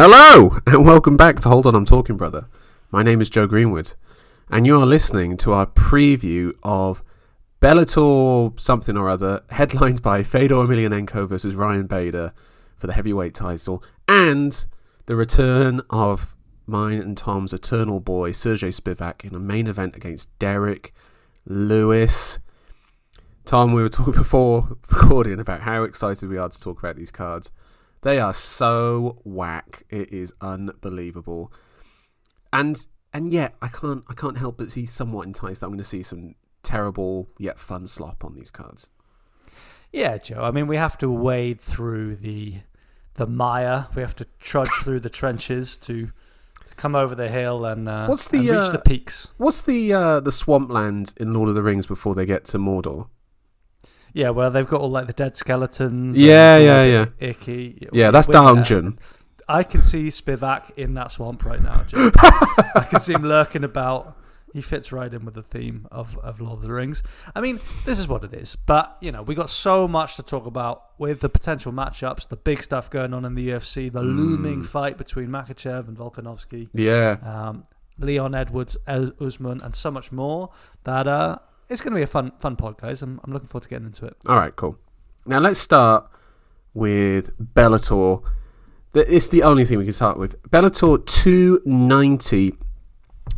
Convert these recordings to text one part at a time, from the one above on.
Hello, and welcome back to Hold On, I'm Talking Brother. My name is Joe Greenwood, and you are listening to our preview of Bellator something or other, headlined by Fedor Emelianenko versus Ryan Bader for the heavyweight title, and the return of mine and Tom's eternal boy, Sergey Spivak, in a main event against Derek Lewis. Tom, we were talking before recording about how excited we are to talk about these cards. They are so whack. It is unbelievable. And yet I can't help but see somewhat enticed that I'm going to see some terrible yet fun slop on these cards. Yeah, Joe. I mean, we have to wade through the mire. We have to trudge through the trenches to come over the hill and reach the peaks. What's the swampland in Lord of the Rings before they get to Mordor? Yeah, well, they've got all like the dead skeletons. Yeah. Icky. Yeah, that's Dungeon. I can see Spivak in that swamp right now, Joe. I can see him lurking about. He fits right in with the theme of Lord of the Rings. I mean, this is what it is. But, you know, we got so much to talk about with the potential matchups, the big stuff going on in the UFC, the looming fight between Makhachev and Volkanovski. Yeah. Leon Edwards, Usman, and so much more that it's going to be a fun pod, guys. I'm looking forward to getting into it. All right, cool. Now, let's start with Bellator. It's the only thing we can start with. Bellator 290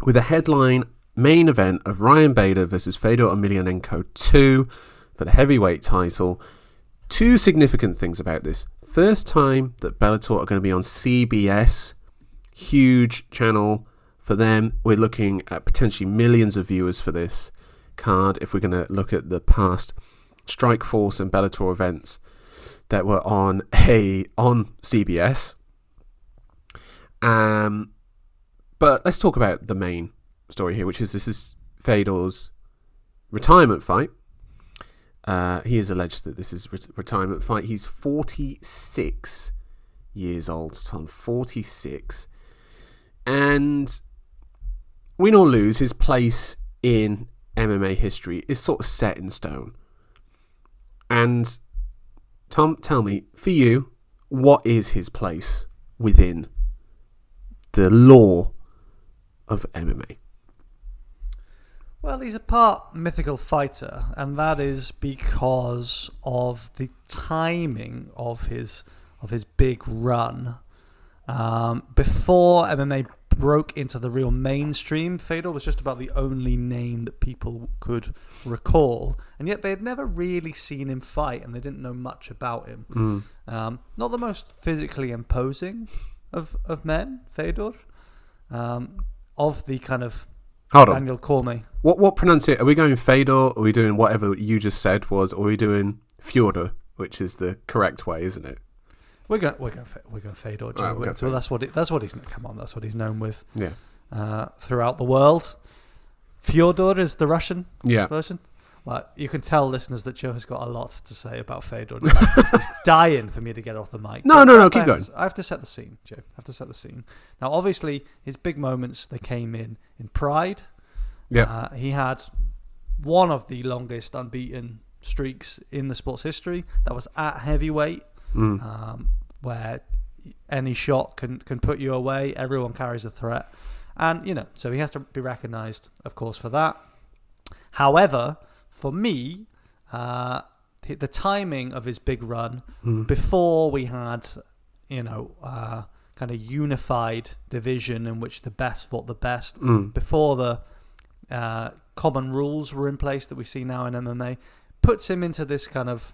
with a headline main event of Ryan Bader versus Fedor Emelianenko 2 for the heavyweight title. Two significant things about this. First time that Bellator are going to be on CBS. Huge channel for them. We're looking at potentially millions of viewers for this card if we're going to look at the past Strikeforce and Bellator events that were on CBS. But let's talk about the main story here, which is this is Fedor's retirement fight. He has alleged that this is retirement fight. He's 46 years old, Tom. 46. And win or lose, his place in MMA history is sort of set in stone. And Tom, tell me, for you, what is his place within the lore of MMA? Well, he's a part mythical fighter, and that is because of the timing of his big run. Before MMA broke into the real mainstream, Fedor was just about the only name that people could recall, and yet they had never really seen him fight, and they didn't know much about him. Not the most physically imposing of men, Fedor. Of the kind of Hold on. Daniel Cormier. What pronunciation? Are we going Fedor? Are we doing whatever you just said was? Or are we doing Fedor, which is the correct way, isn't it? We're going Fedor. Joe. Right, so that's what he's. Come on, that's what he's known with. Yeah. Throughout the world, Fyodor is the Russian version. Well, you can tell listeners that Joe has got a lot to say about Fedor. He's dying for me to get off the mic. No, keep going. I have to set the scene, Joe. I have to set the scene. Now, obviously, his big moments, they came in Pride. Yeah. He had one of the longest unbeaten streaks in the sport's history. That was at heavyweight, where any shot can put you away. Everyone carries a threat. And, so he has to be recognised, of course, for that. However, for me, the timing of his big run before we had, kind of unified division in which the best fought the best, before the common rules were in place that we see now in MMA, puts him into this kind of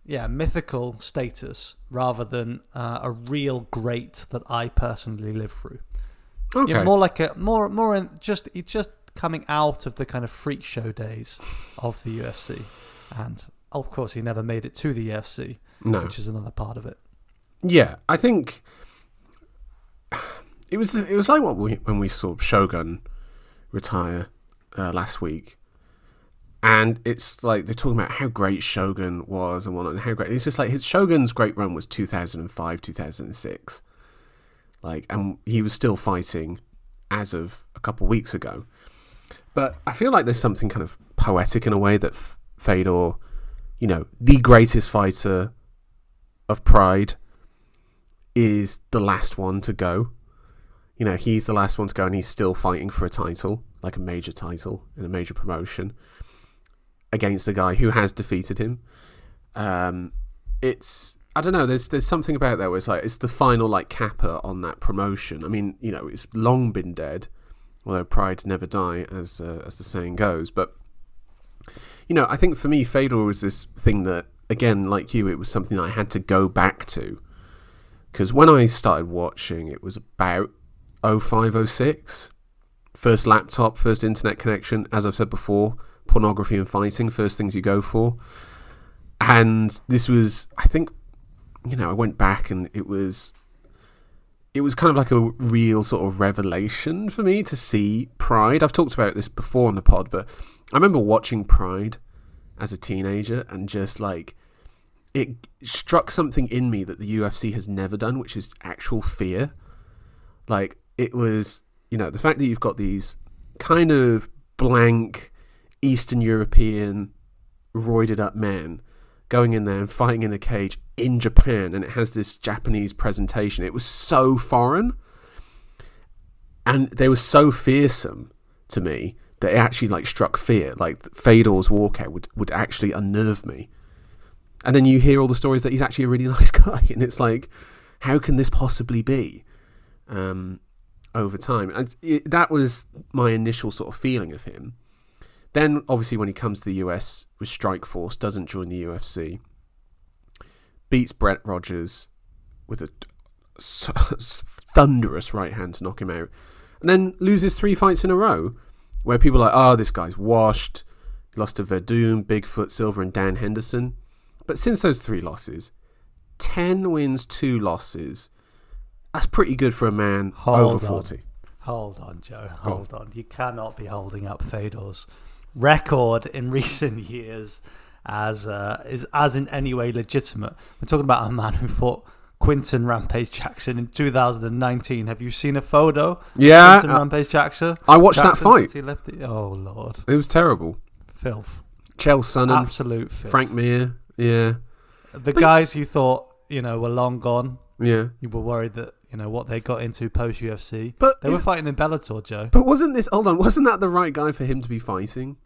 mythical status rather than a real great that I personally live through. Okay. More like it's just coming out of the kind of freak show days of the UFC, and of course he never made it to the UFC, which is another part of it. Yeah, I think it was like when we saw Shogun retire last week, and it's like they're talking about how great Shogun was and whatnot, and how great it's just like his Shogun's great run was 2005, 2006, and he was still fighting as of a couple of weeks ago. But I feel like there's something kind of poetic in a way that Fedor, the greatest fighter of Pride, is the last one to go. You know, he's the last one to go, and he's still fighting for a title, like a major title in a major promotion, against a guy who has defeated him. It's, I don't know, there's something about that where it's like, it's the final like capper on that promotion. I mean, you know, it's long been dead, although pride never die, as the saying goes. But, you know, I think for me, Fedor was this thing that, again, like you, it was something I had to go back to. Because when I started watching, it was about 05, 06. First laptop, first internet connection, as I've said before, pornography and fighting, first things you go for. And this was, I think, you know, I went back and it was kind of like a real sort of revelation for me to see Pride. I've talked about this before on the pod, but I remember watching Pride as a teenager and just like, it struck something in me that the UFC has never done, which is actual fear. Like, it was, you know, the fact that you've got these kind of blank Eastern European roided up men going in there and fighting in a cage in Japan, and it has this Japanese presentation. It was so foreign, and they were so fearsome to me that it actually like struck fear. Like Fedor's walkout would actually unnerve me. And then you hear all the stories that he's actually a really nice guy, and it's like, how can this possibly be? Over time, and that was my initial sort of feeling of him. Then, obviously, when he comes to the US with Strikeforce, doesn't join the UFC, beats Brett Rogers with a thunderous right hand to knock him out, and then loses 3 fights in a row, where people are like, oh, this guy's washed. He lost to Verdum, Bigfoot, Silver, and Dan Henderson. But since those 3 losses, 10 wins, 2 losses. That's pretty good for a man over 40. Hold on, Joe. Hold on. You cannot be holding up Fedor's record in recent years as in any way legitimate. We're talking about a man who fought Quinton Rampage Jackson in 2019. Have you seen a photo? Yeah, Quinton Rampage Jackson. I watched that fight. He left it. Oh Lord, it was terrible. Filth. Chael Sonnen, Absolute filth. Frank Mir. Yeah, the guys you thought were long gone. Yeah, you were worried that what they got into post UFC, but they were fighting in Bellator, Joe. But wasn't that the right guy for him to be fighting?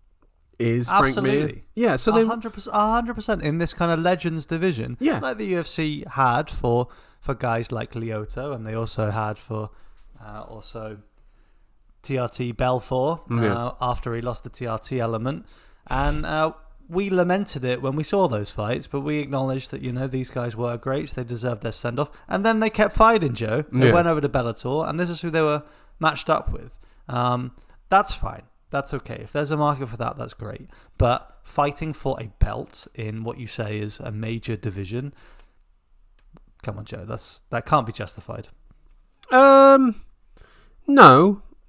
Is absolutely Frank Mir? Yeah, so they 100% in this kind of legends division, yeah, like the UFC had for guys like Lyoto, and they also had for also TRT Belfort after he lost the TRT element, and we lamented it when we saw those fights, but we acknowledged that these guys were great, so they deserved their send off, and then they kept fighting, Joe. They went over to Bellator, and this is who they were matched up with. That's fine. That's okay. If there's a market for that, that's great. But fighting for a belt in what you say is a major division, come on, Joe. That can't be justified.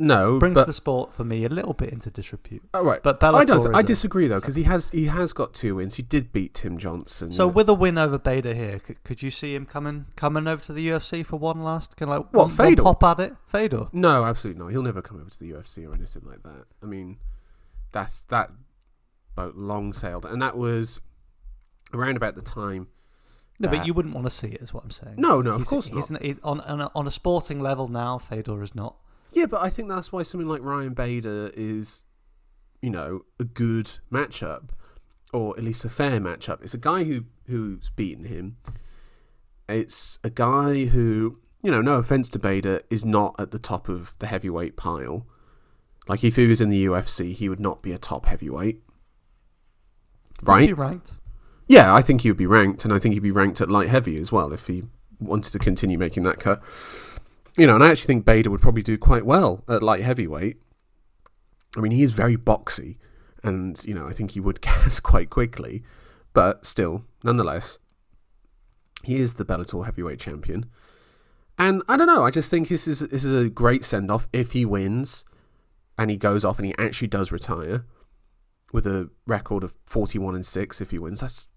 No, brings the sport for me a little bit into disrepute. Oh, right, but Bellator I disagree though, because he has got 2 wins. He did beat Tim Johnson. So with a win over Bader here, could you see him coming over to the UFC for one last kind of like Fedor? One pop at it, Fedor? No, absolutely not. He'll never come over to the UFC or anything like that. I mean, that boat long sailed, and that was around about the time. No, but you wouldn't want to see it, is what I'm saying. No, of course not. He's on a sporting level now. Fedor is not. Yeah, but I think that's why something like Ryan Bader is, a good matchup, or at least a fair matchup. It's a guy who's beaten him. It's a guy who, no offense to Bader, is not at the top of the heavyweight pile. Like, if he was in the UFC, he would not be a top heavyweight. Right? He'd be ranked. Yeah, I think he would be ranked, and I think he'd be ranked at light heavy as well if he wanted to continue making that cut. And I actually think Bader would probably do quite well at light heavyweight. I mean, he is very boxy, and, I think he would gas quite quickly. But still, nonetheless, he is the Bellator heavyweight champion. And I don't know, I just think this is a great send-off if he wins, and he goes off and he actually does retire with a record of 41-6 if he wins. That's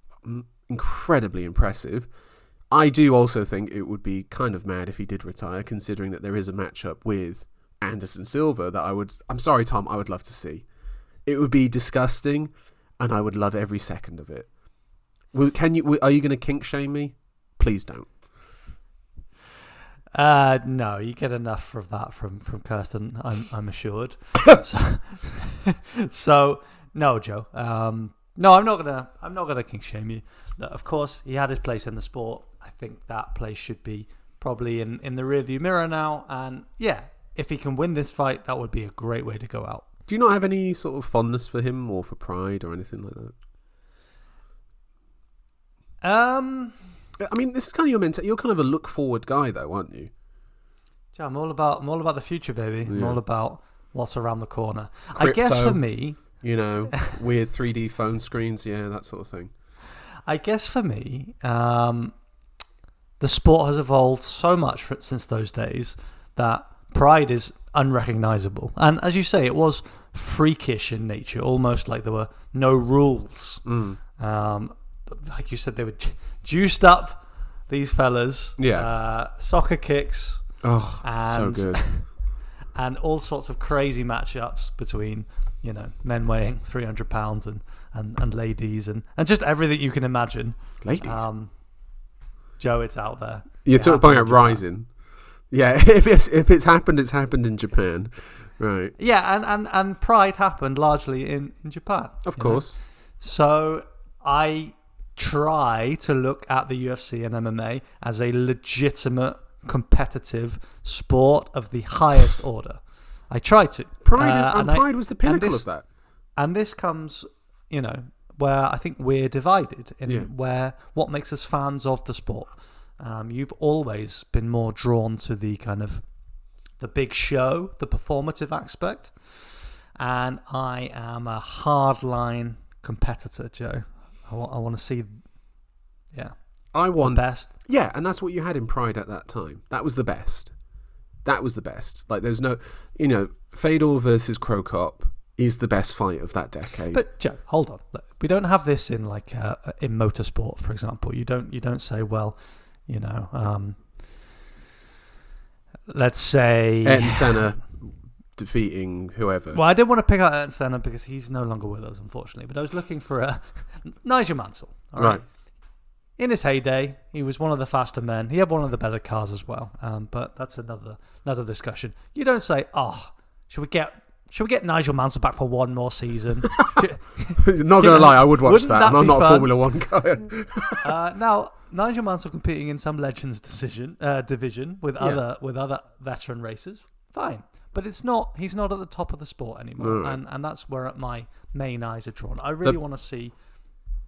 incredibly impressive. I do also think it would be kind of mad if he did retire, considering that there is a matchup with Anderson Silva that I'm sorry, Tom, I would love to see. It would be disgusting, and I would love every second of it. Are you going to kink shame me? Please don't. No, you get enough of that from Kirsten, I'm assured. so no, Joe. No, I'm not gonna king shame you. No, of course, he had his place in the sport. I think that place should be probably in the rearview mirror now. And yeah, if he can win this fight, that would be a great way to go out. Do you not have any sort of fondness for him or for Pride or anything like that? I mean, this is kind of your mentality. You're kind of a look forward guy, though, aren't you? Yeah, I'm all about the future, baby. Yeah. I'm all about what's around the corner. Crypto, I guess for me, weird 3D phone screens, that sort of thing. I guess for me, the sport has evolved so much since those days that Pride is unrecognizable. And as you say, it was freakish in nature, almost like there were no rules. Like you said, they were juiced up, these fellas. Yeah. Soccer kicks. Oh, so good. And all sorts of crazy matchups between, men weighing 300 pounds and ladies and just everything you can imagine. Ladies? Joe, it's out there. You're talking about rising. Yeah, if it's happened, it's happened in Japan. Right. Yeah, and Pride happened largely in Japan. Of course. So I try to look at the UFC and MMA as a legitimate competitive sport of the highest order. I try to. Pride was the pinnacle of that. And this comes, where I think we're divided in where what makes us fans of the sport. You've always been more drawn to the kind of the big show, the performative aspect, and I am a hardline competitor, Joe. I want to see, I want the best. Yeah, and that's what you had in Pride at that time. That was the best. Like, there's no, Fedor versus Crow Cop is the best fight of that decade. But Joe, hold on. Look, we don't have this in in motorsport, for example. You don't say, well, let's say Ayrton Senna defeating whoever. Well, I didn't want to pick out Ayrton Senna because he's no longer with us, unfortunately. But I was looking for Nigel Mansell. All right. In his heyday, he was one of the faster men. He had one of the better cars as well. But that's another discussion. You don't say, should we get Nigel Mansell back for one more season? Not gonna lie, I would watch that. And I'm not a Formula One guy. Now, Nigel Mansell competing in some Legends division with other veteran racers, fine. But he's not at the top of the sport anymore, and that's where my main eyes are drawn. I really want to see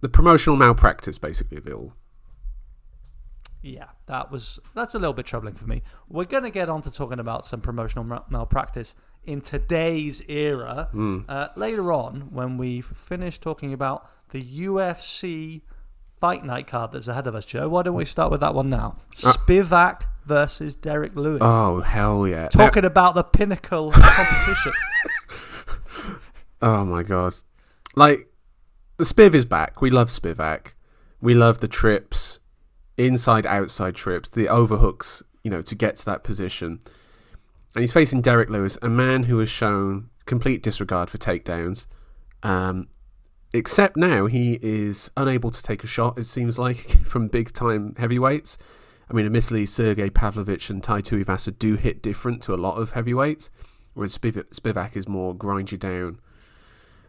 the promotional malpractice, basically, of it all. Yeah, that's a little bit troubling for me. We're going to get on to talking about some promotional malpractice in today's era later on when we've finished talking about the UFC Fight Night card that's ahead of us, Joe. Why don't we start with that one now? Spivak versus Derek Lewis. Oh, hell yeah. Talking about the pinnacle of competition. Oh, my God. Like, the Spiv is back. We love Spivak. We love the trips, inside, outside trips, the overhooks, to get to that position. And he's facing Derek Lewis, a man who has shown complete disregard for takedowns. Except now he is unable to take a shot, it seems like, from big-time heavyweights. I mean, admittedly, Sergey Pavlovich and Tai Tuivasa do hit different to a lot of heavyweights, whereas Spivak is more grind you down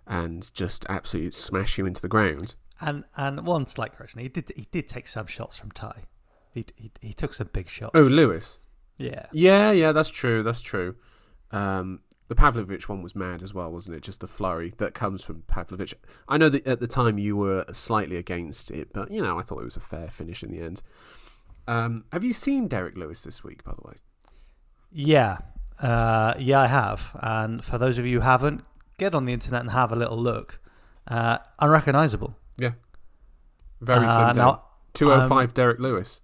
and just absolutely smash you into the ground. And one slight correction, he did take some shots from Tai. He took some big shots. Oh, Lewis. Yeah. Yeah, that's true. The Pavlovich one was mad as well, wasn't it? Just the flurry that comes from Pavlovich. I know that at the time you were slightly against it, but, I thought it was a fair finish in the end. Have you seen Derek Lewis this week, by the way? Yeah. I have. And for those of you who haven't, get on the internet and have a little look. Unrecognisable. Yeah. Very slim down. 205 Derek Lewis.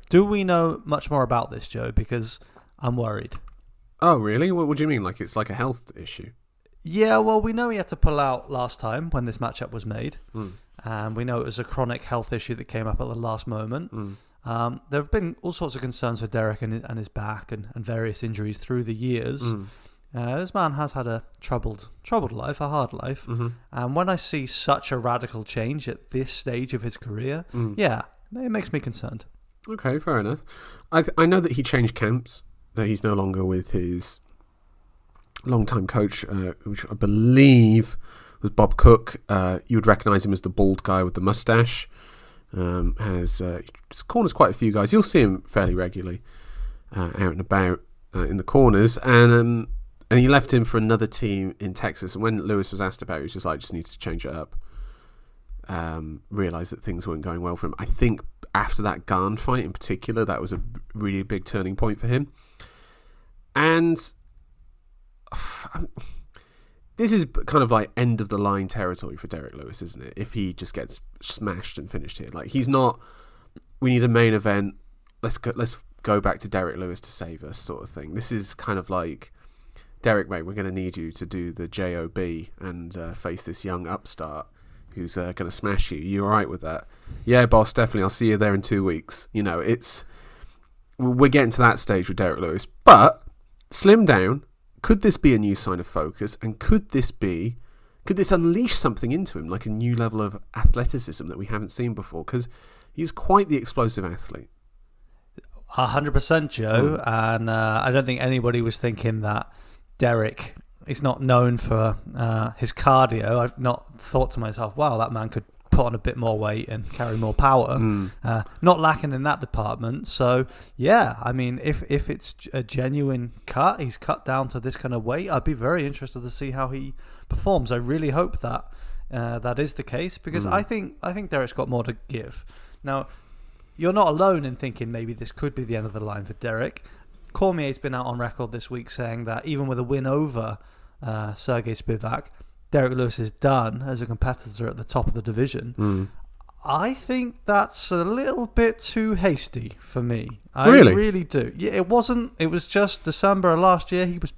Do we know much more about this, Joe? Because I'm worried. Oh, really? What do you mean? Like it's like a health issue? Yeah, well, we know he had to pull out last time when this matchup was made. And we know it was a chronic health issue that came up at the last moment. There have been all sorts of concerns for Derek and his back and various injuries through the years. This man has had a troubled life, a hard life. And when I see such a radical change at this stage of his career, it makes me concerned. Okay, fair enough. I know that he changed camps, that he's no longer with his long-time coach, which I believe was Bob Cook. You would recognise him as the bald guy with the moustache. Has corners quite a few guys. You'll see him fairly regularly out and about in the corners. And he left him for another team in Texas. And when Lewis was asked about it, he was just like, just needs to change it up. Realised that things weren't going well for him. I think after that Garn fight in particular, that was a really big turning point for him. And this is kind of like end of the line territory for Derek Lewis, isn't it? If he just gets smashed and finished here, like he's not. We need a main event. Let's go back to Derek Lewis to save us, sort of thing. This is kind of like, Derek, mate, we're going to need you to do the job and face this young upstart who's going to smash you. You all right with that? Yeah, boss, definitely. I'll see you there in 2 weeks. You know, we're getting to that stage with Derek Lewis, but slim down. Could this be a new sign of focus? And could this unleash something into him, like a new level of athleticism that we haven't seen before? Because he's quite the explosive athlete. 100%, Joe. And I don't think anybody was thinking that Derek is not known for his cardio. I've not thought to myself, wow, that man could put on a bit more weight and carry more power. Not lacking in that department. So yeah, I mean, if it's a genuine cut, he's cut down to this kind of weight, I'd be very interested to see how he performs. I really hope that that is the case, because I think Derek's got more to give. Now, you're not alone in thinking maybe this could be the end of the line for Derek. Cormier's been out on record this week saying that even with a win over Sergey Spivak, Derek Lewis is done as a competitor at the top of the division. I think that's a little bit too hasty for me. I really do. Yeah, it wasn't. It was just December of last year. He was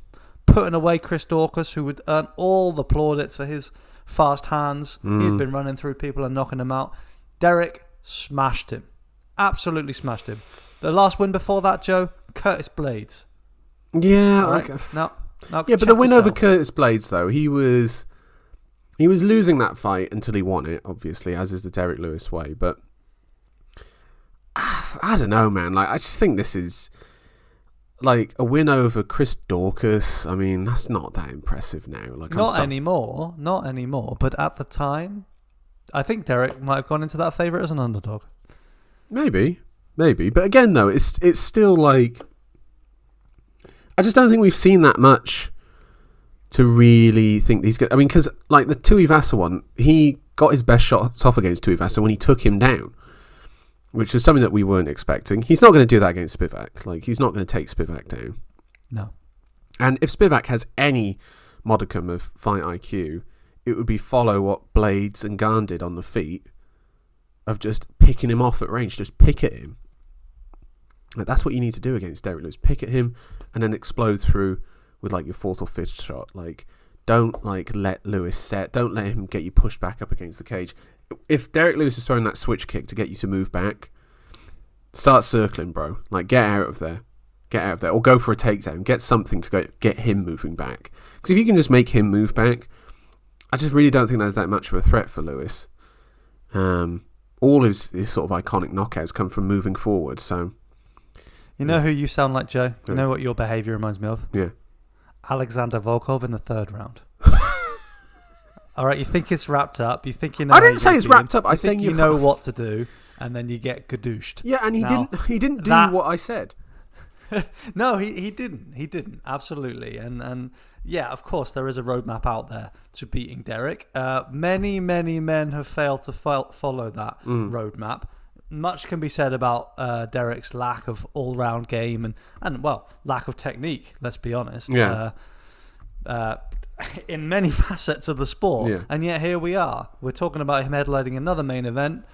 putting away Chris Dorcas, who would earn all the plaudits for his fast hands. He had been running through people and knocking them out. Derek smashed him. Absolutely smashed him. The last win before that, Joe, Curtis Blades. Yeah. Right? Now, yeah, but the win over Curtis Blades, though, he was losing that fight until he won it, obviously, as is the Derek Lewis way. But I don't know, man. Like, I just think this is like a win over Chris Dorcas. I mean, that's not that impressive now. Like, not anymore. But at the time, I think Derek might have gone into that favourite as an underdog. Maybe. But again, though, it's still like, I just don't think we've seen that much to really think he's good. I mean, because like the Tuivasa one, he got his best shots off against Tuivasa when he took him down, which is something that we weren't expecting. He's not going to do that against Spivak. Like, he's not going to take Spivak down. No. And if Spivak has any modicum of fight IQ, it would be follow what Blades and Garn did on the feet, of just picking him off at range. Just pick at him. Like, that's what you need to do against Derek Lewis. Pick at him and then explode through with like your fourth or fifth shot. Like, don't like let Lewis set. Don't let him get you pushed back up against the cage. If Derek Lewis is throwing that switch kick to get you to move back, start circling, bro. Like, get out of there. Or go for a takedown. Get something to get him moving back. Because if you can just make him move back, I just really don't think there's that much of a threat for Lewis. All his sort of iconic knockouts come from moving forward. So, you know who you sound like, Joe? You know what your behaviour reminds me of? Yeah. Alexander Volkov in the third round. All right, you think it's wrapped up. You think you know. I didn't say it's wrapped up. I think you know what to do, and then you get gadooshed. Yeah, and he didn't do what I said. No, he didn't. He didn't. Absolutely. And yeah, of course, there is a roadmap out there to beating Derek. Many men have failed to follow that roadmap. Much can be said about Derek's lack of all-round game and well, lack of technique, let's be honest. Yeah. In many facets of the sport. Yeah. And yet here we are. We're talking about him headlining another main event.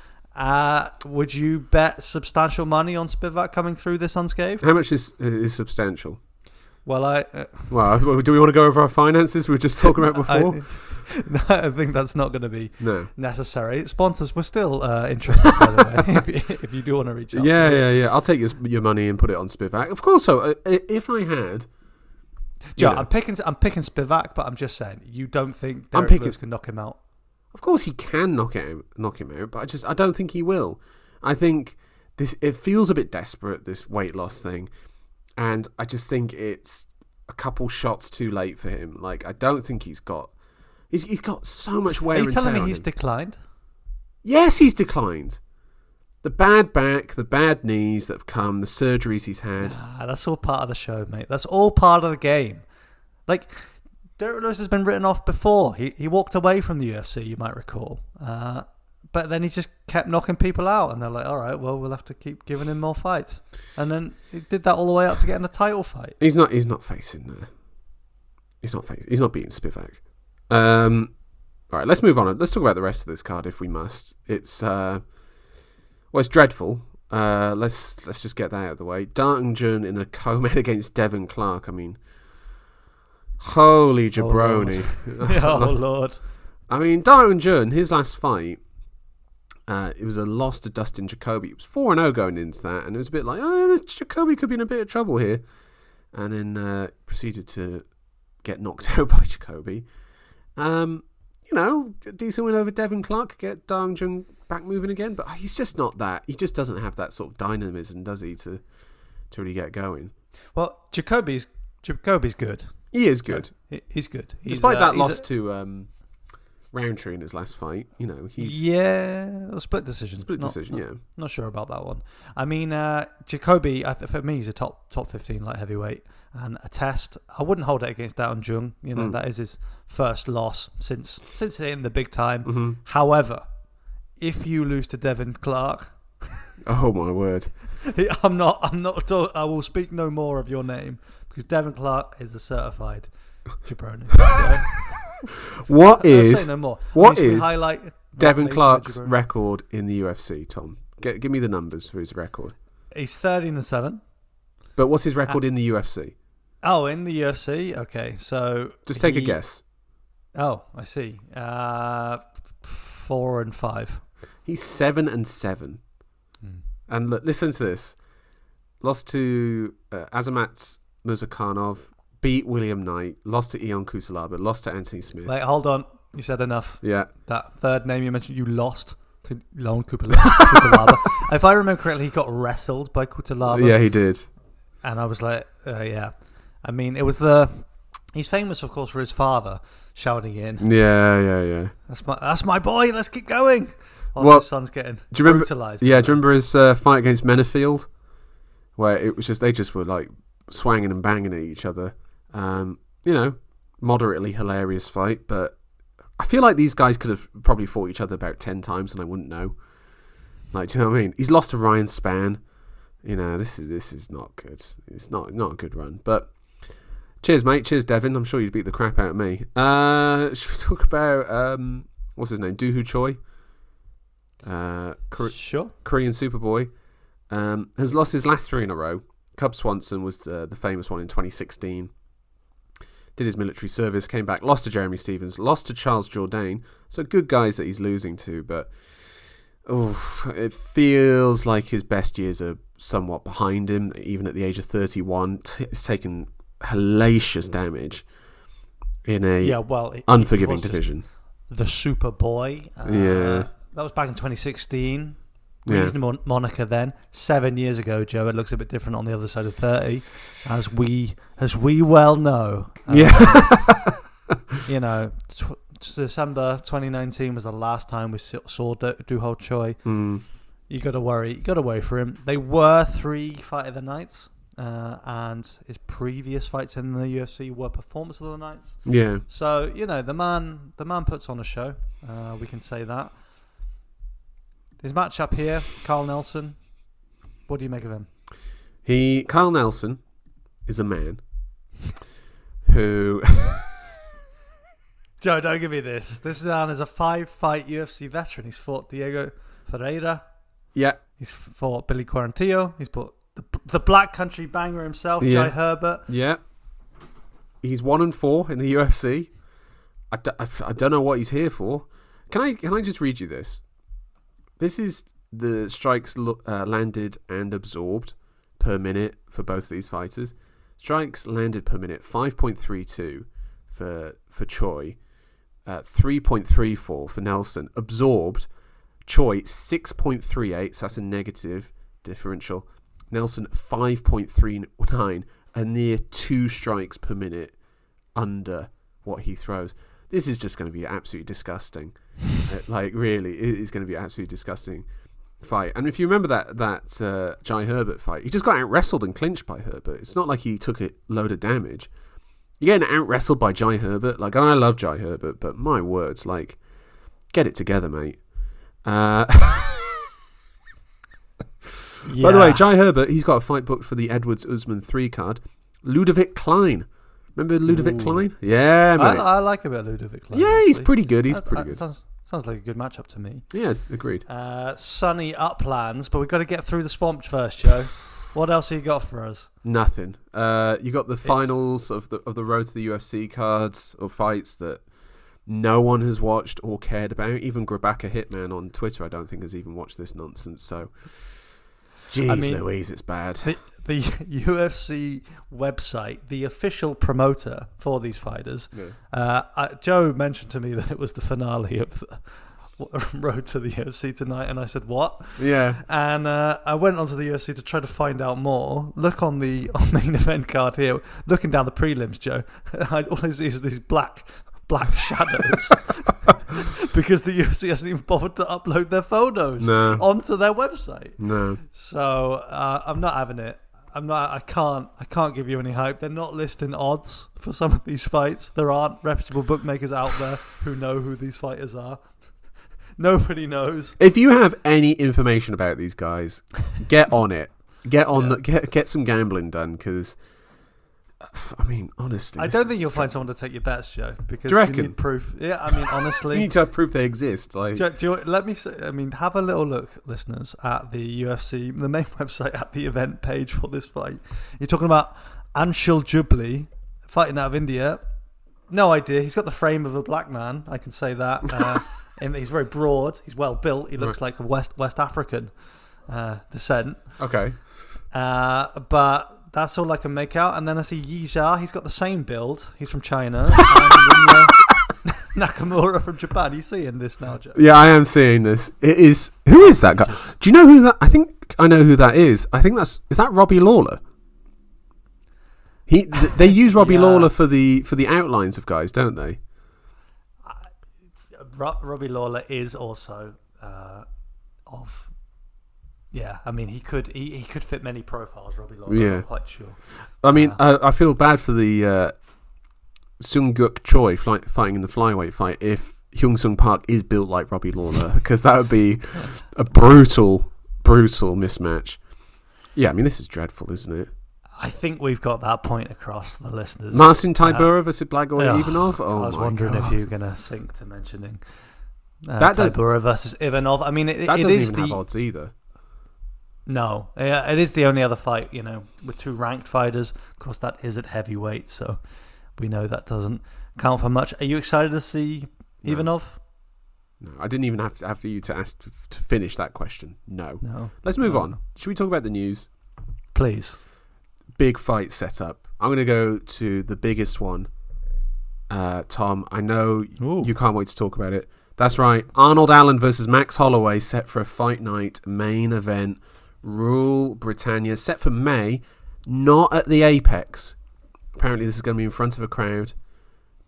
Would you bet substantial money on Spivak coming through this unscathed? How much is substantial? Well, do we want to go over our finances we were just talking about before? I think that's not going to be No. necessary. Sponsors, we're still interested, by the way, if you do want to reach out to us. Yeah. I'll take your money and put it on Spivak. Of course, so if I had... Joe, I'm picking Spivak, but I'm just saying, you don't think Derek Lewis can knock him out? Of course he can knock him out, but I don't think he will. I think it feels a bit desperate, this weight loss thing, and I just think it's a couple shots too late for him. Like, I don't think he's got so much wear and tear. Are you telling me he's declined? Yes, he's declined. The bad back, the bad knees that have come, the surgeries he's had. That's all part of the show, mate. That's all part of the game. Like, Derek Lewis has been written off before. He walked away from the UFC, you might recall. But then he just kept knocking people out, and they're like, all right, well, we'll have to keep giving him more fights. And then he did that all the way up to getting a title fight. He's not facing he's not beating Spivak. All right, let's move on. Let's talk about the rest of this card if we must. It's it's dreadful. Let's just get that out of the way. Dang Jun in a co-main against Devin Clark. I mean, holy jabroni. Oh Lord. I mean, Dang Jun, his last fight, it was a loss to Dustin Jacoby. It was 4-0 going into that, and it was a bit like, this Jacoby could be in a bit of trouble here. And then proceeded to get knocked out by Jacoby. A decent win over Devin Clark, get Dang Jun back moving again, but he's just not that. He just doesn't have that sort of dynamism, does he, to really get going? Well, Jacoby's good. He is good. He's good. Despite that loss to Roundtree in his last fight, he's... Yeah, a split decision. Not sure about that one. I mean, Jacoby, for me, he's a top 15 light heavyweight. And a test, I wouldn't hold it against Dang Jun. That is his first loss since hitting the big time. Mm-hmm. However, if you lose to Devin Clark... Oh, my word. I'm not. I will speak no more of your name, because Devin Clark is a certified jabroni. What is... Say no more. What is highlight Devin Clark's record in the UFC, Tom? Give me the numbers for his record. He's 13-7. But what's his record in the UFC? Oh, in the UFC? Okay, so... Just take a guess. Oh, I see. 4-5. He's 7-7. And look, listen to this. Lost to Azamat Muzakhanov, beat William Knight, lost to Ion Kutalaba, lost to Anthony Smith. Wait, hold on. You said enough. Yeah. That third name you mentioned, you lost to Ion Kutalaba. If I remember correctly, he got wrestled by Kutalaba. Yeah, he did. And I was like, yeah. I mean, it was he's famous, of course, for his father shouting in. Yeah. That's my boy. Let's keep going. His son's getting brutalized. Yeah, do you remember his fight against Menefield, where it was just they just were like swanging and banging at each other. Moderately hilarious fight, but I feel like these guys could have probably fought each other about 10 times, and I wouldn't know. Like, do you know what I mean? He's lost to Ryan Spann. This is not good. It's not a good run. But cheers, mate. Cheers, Devin. I'm sure you'd beat the crap out of me. Should we talk about what's his name? Doohoo Choi. Sure. Korean Superboy has lost his last 3 in a row. Cub Swanson was the famous one in 2016. Did his military service, came back, lost to Jeremy Stevens, lost to Charles Jourdain. So good guys that he's losing to, but it feels like his best years are somewhat behind him, even at the age of 31. It's taken hellacious damage in a unforgiving division. The Superboy. That was back in 2016. Reasonable moniker then. 7 years ago, Joe. It looks a bit different on the other side of 30, as we well know. December 2019 was the last time we saw Dooho Choi. You got to worry for him. They were 3 fight of the nights, and his previous fights in the UFC were performance of the nights. Yeah. So the man puts on a show. We can say that. His matchup here, Carl Nelson. What do you make of him? Carl Nelson is a man who... Joe, don't give me this. This man is a 5-fight UFC veteran. He's fought Diego Ferreira. Yeah. He's fought Billy Quarantillo. He's fought the Black Country banger himself, Jai Herbert. Yeah. He's 1-4 in the UFC. I don't know what he's here for. Can I just read you this? This is the strikes landed and absorbed per minute for both of these fighters. Strikes landed per minute 5.32 for Choi, 3.34 for Nelson. Absorbed, Choi 6.38, so that's a negative differential. Nelson 5.39, a near 2 strikes per minute under what he throws. This is just going to be absolutely disgusting. Really, it is going to be absolutely disgusting fight. And if you remember that Jai Herbert fight, he just got out wrestled and clinched by Herbert. It's not like he took a load of damage. You're getting out wrestled by Jai Herbert. And I love Jai Herbert, but my words, get it together, mate. By the way, Jai Herbert, he's got a fight booked for the Edwards Usman 3 card. Ludovic Klein. Remember Ludovic Klein? Yeah, mate. I like a bit of Ludovic Klein. Yeah, actually. he's pretty good. He's pretty good. Sounds like a good matchup to me. Yeah, agreed. Sunny uplands, but we've got to get through the swamp first, Joe. What else have you got for us? Nothing. You got the finals of the road to the UFC cards or fights that no one has watched or cared about. Even Grabaka Hitman on Twitter, I don't think has even watched this nonsense. So, jeez Louise, it's bad. The UFC website, the official promoter for these fighters, Joe mentioned to me that it was the finale of the road to the UFC tonight, and I said, what? Yeah. And I went onto the UFC to try to find out more. Look on the main event card here, looking down the prelims, Joe. All I see is these black shadows because the UFC hasn't even bothered to upload their photos onto their website. No. So I'm not having it. I can't give you any hype. They're not listing odds for some of these fights. There aren't reputable bookmakers out there who know who these fighters are. Nobody knows. If you have any information about these guys, get on it. Get on get some gambling done, because honestly, I don't think you'll find someone to take your bets, Joe, because you need proof. Yeah, honestly, you need to have proof they exist. Joe, let me say, have a little look, listeners, at the UFC, the main website, at the event page for this fight. You're talking about Anshul Jubli fighting out of India. No idea. He's got the frame of a black man. I can say that. And he's very broad. He's well built. He looks like a West African descent. Okay. But that's all I can make out. And then I see Yi Jia. He's got the same build. He's from China. And Nakamura from Japan. Are you seeing this now, Joe? Yeah, I am seeing this. It is. Who is that guy? Do you know who that? I think I know who that is. I think is that Robbie Lawler? They use Robbie Lawler for the outlines of guys, don't they? Robbie Lawler is also of. Yeah, he could fit many profiles, Robbie Lawler. Yeah. I'm quite sure. I feel bad for the Sung Guk Choi fighting in the flyweight fight if Hyung Sung Park is built like Robbie Lawler, because that would be a brutal mismatch. Yeah, this is dreadful, isn't it? I think we've got that point across to the listeners. Marcin Tybura versus Blagoy Ivanov. I was wondering if you were going to sink to mentioning that Tybura versus Ivanov. That doesn't even have odds either. No, it is the only other fight, with two ranked fighters. Of course, that is at heavyweight, so we know that doesn't count for much. Are you excited to see Ivanov? No, I didn't even have to you to ask to finish that question. No. Let's move on. Should we talk about the news? Please. Big fight set up. I'm going to go to the biggest one. Tom, I know you can't wait to talk about it. That's right. Arnold Allen versus Max Holloway set for a Fight Night main event. Rule Britannia, set for May, not at the Apex. Apparently this is going to be in front of a crowd.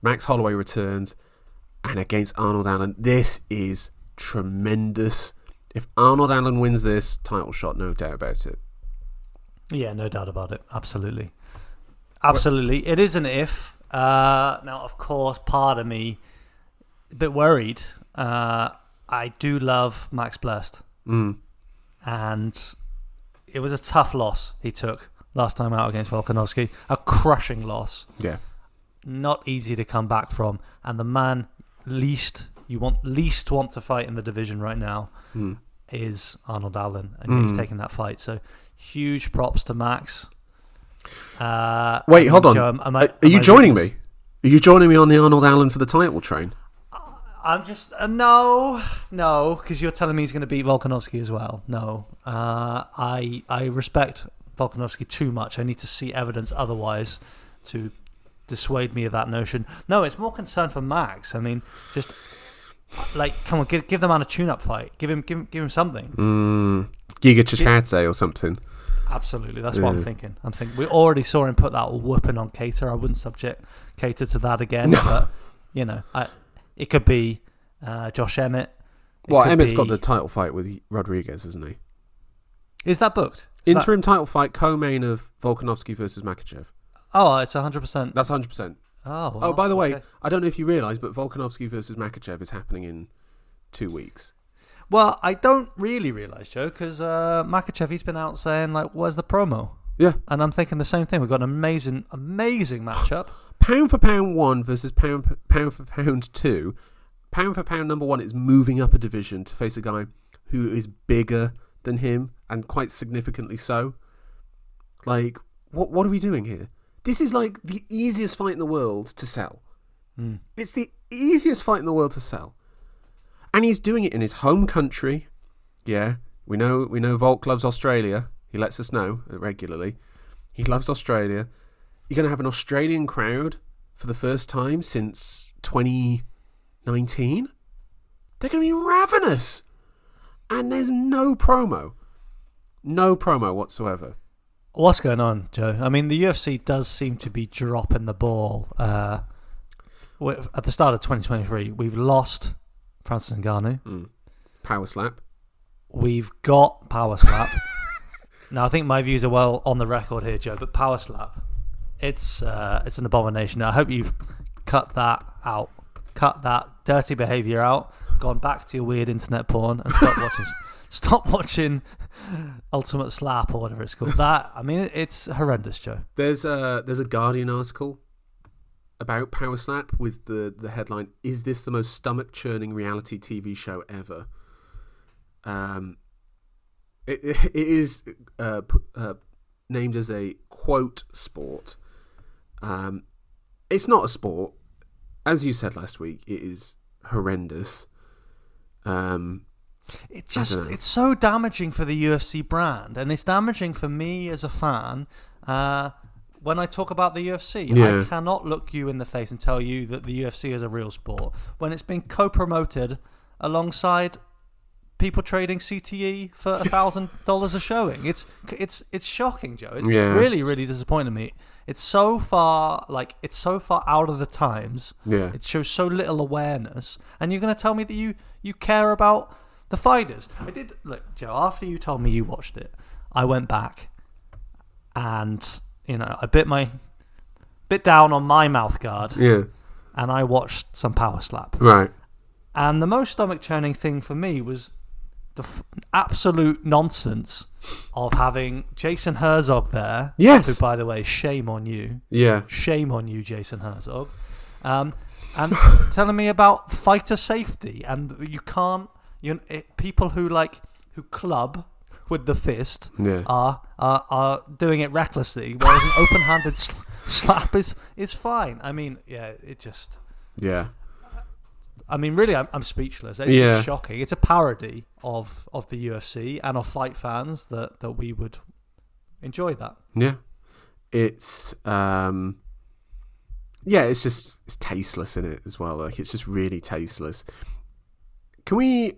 Max Holloway returns, and against Arnold Allen. This is tremendous. If Arnold Allen wins this, title shot, no doubt about it. Yeah, no doubt about it. Absolutely. It is an if. Now, of course, part of me a bit worried. I do love Max Blessed. And it was a tough loss he took last time out against Volkanovski. A crushing loss. Yeah. Not easy to come back from. And the man least want to fight in the division right now is Arnold Allen. And he's taking that fight. So huge props to Max. Wait, hold on. Joe, are you joining me? Are you joining me on the Arnold Allen for the title train? I'm just no, because you're telling me he's going to beat Volkanovski as well. No, I respect Volkanovski too much. I need to see evidence otherwise to dissuade me of that notion. No, it's more concern for Max. Just come on, give the man a tune-up fight. Give him something. Giga Chikadze or something. Absolutely, that's what I'm thinking. We already saw him put that whooping on Cater. I wouldn't subject Cater to that again. No. But it could be Josh Emmett. Emmett's got the title fight with Rodriguez, isn't he? Is that booked? Interim title fight, co-main of Volkanovski versus Makhachev. Oh, it's 100%. That's 100%. Oh, well, oh, by the way, I don't know if you realise, but Volkanovski versus Makhachev is happening in 2 weeks. Well, I don't really realise, Joe, because Makhachev, he's been out saying, like, where's the promo? Yeah. And I'm thinking the same thing. We've got an amazing matchup. Pound for pound 1 versus pound for pound 2. Pound for pound number 1 is moving up a division to face a guy who is bigger than him, and quite significantly so. Like, what are we doing here? This is like the easiest fight in the world to sell. It's the easiest fight in the world to sell. And he's doing it in his home country. Yeah, we know Volk loves Australia. He lets us know regularly. He loves Australia. You're going to have an Australian crowd for the first time since 2019. They're going to be ravenous. And there's no promo. No promo whatsoever. What's going on, Joe? I mean, the UFC does seem to be dropping the ball. At the start of 2023, we've lost Francis Ngannou. Power slap. We've got power slap. Now, I think my views are well on the record here, Joe, but power slap, it's an abomination. Now, I hope you've cut that out. Cut that dirty behaviour out. Gone back to your weird internet porn and stop watching Ultimate Slap or whatever it's called. That, I mean, it's horrendous, Joe. There's a Guardian article about Power Slap with the headline, "Is this the most stomach churning reality TV show ever?" It is named as a quote sport. It's not a sport, as you said last week. It is horrendous. It's so damaging for the UFC brand, and it's damaging for me as a fan. When I talk about the UFC, I cannot look you in the face and tell you that the UFC is a real sport when it's been co-promoted alongside people trading CTE for $1,000 a showing. It's shocking, Joe. It's really, really disappointing me. It's so far out of the times. Yeah. It shows so little awareness, and you're going to tell me that you care about the fighters. I did look, Joe. After you told me you watched it, I went back and I bit down on my mouth guard. Yeah. And I watched some Power Slap. Right. And the most stomach churning thing for me was the absolute nonsense of having Jason Herzog there. Yes. Who, by the way, shame on you. Yeah. Shame on you, Jason Herzog. And telling me about fighter safety, and you can't. People who club with the fist are doing it recklessly, whereas an open-handed slap is fine. I mean, it just. Yeah. I mean, really, I'm speechless. It's shocking. It's a parody of the UFC and of fight fans that we would enjoy that. Yeah. It's it's tasteless in it as well. Like, it's just really tasteless. Can we?